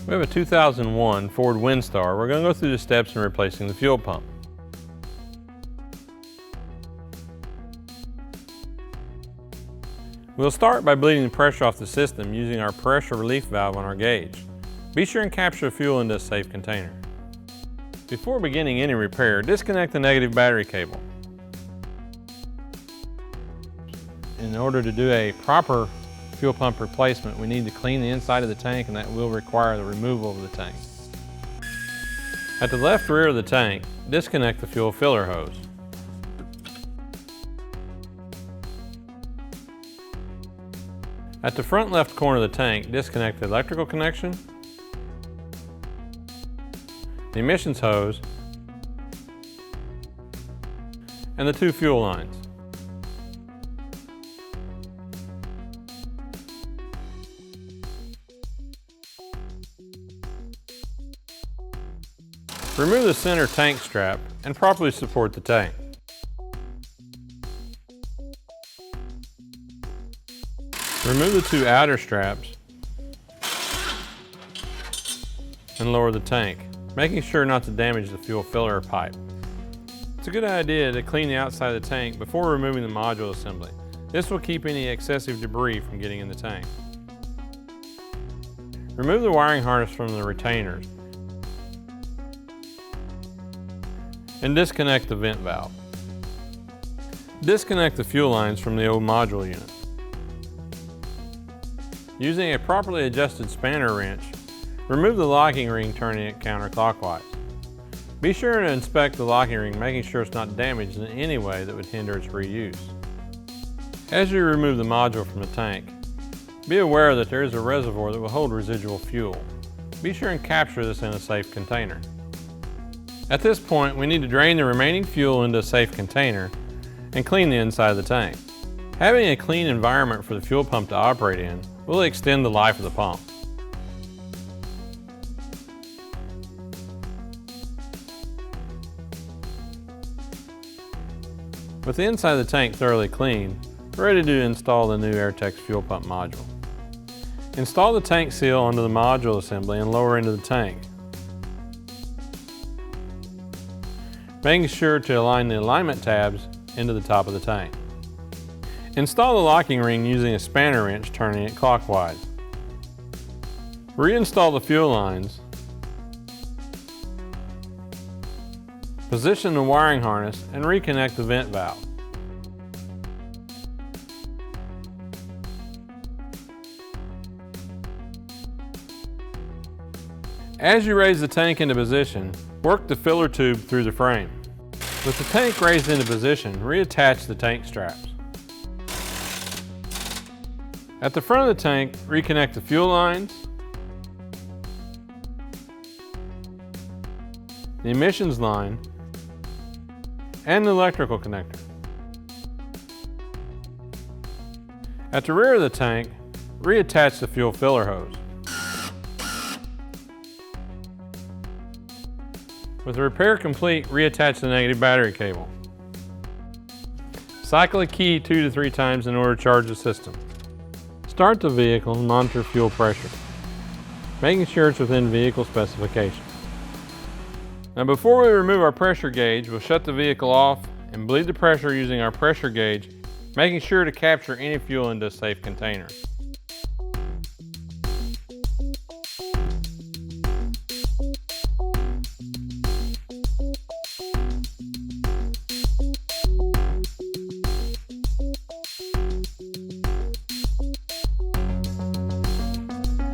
We have a 2001 Ford Windstar. We're going to go through the steps in replacing the fuel pump. We'll start by bleeding the pressure off the system using our pressure relief valve on our gauge. Be sure and capture the fuel into a safe container. Before beginning any repair, disconnect the negative battery cable. In order to do a proper fuel pump replacement, we need to clean the inside of the tank, and that will require the removal of the tank. At the left rear of the tank, disconnect the fuel filler hose. At the front left corner of the tank, disconnect the electrical connection, the emissions hose, and the two fuel lines. Remove the center tank strap and properly support the tank. Remove the two outer straps and lower the tank, making sure not to damage the fuel filler pipe. It's a good idea to clean the outside of the tank before removing the module assembly. This will keep any excessive debris from getting in the tank. Remove the wiring harness from the retainers and disconnect the vent valve. Disconnect the fuel lines from the old module unit. Using a properly adjusted spanner wrench, remove the locking ring, turning it counterclockwise. Be sure to inspect the locking ring, making sure it's not damaged in any way that would hinder its reuse. As you remove the module from the tank, be aware that there is a reservoir that will hold residual fuel. Be sure and capture this in a safe container. At this point, we need to drain the remaining fuel into a safe container and clean the inside of the tank. Having a clean environment for the fuel pump to operate in will extend the life of the pump. With the inside of the tank thoroughly clean, we're ready to install the new Airtex fuel pump module. Install the tank seal onto the module assembly and lower into the tank, making sure to align the alignment tabs into the top of the tank. Install the locking ring using a spanner wrench, turning it clockwise. Reinstall the fuel lines. Position the wiring harness and reconnect the vent valve. As you raise the tank into position, work the filler tube through the frame. With the tank raised into position, reattach the tank straps. At the front of the tank, reconnect the fuel lines, the emissions line, and the electrical connector. At the rear of the tank, reattach the fuel filler hose. With the repair complete, reattach the negative battery cable. Cycle a key 2 to 3 times in order to charge the system. Start the vehicle and monitor fuel pressure, making sure it's within vehicle specifications. Now, before we remove our pressure gauge, we'll shut the vehicle off and bleed the pressure using our pressure gauge, making sure to capture any fuel into a safe container.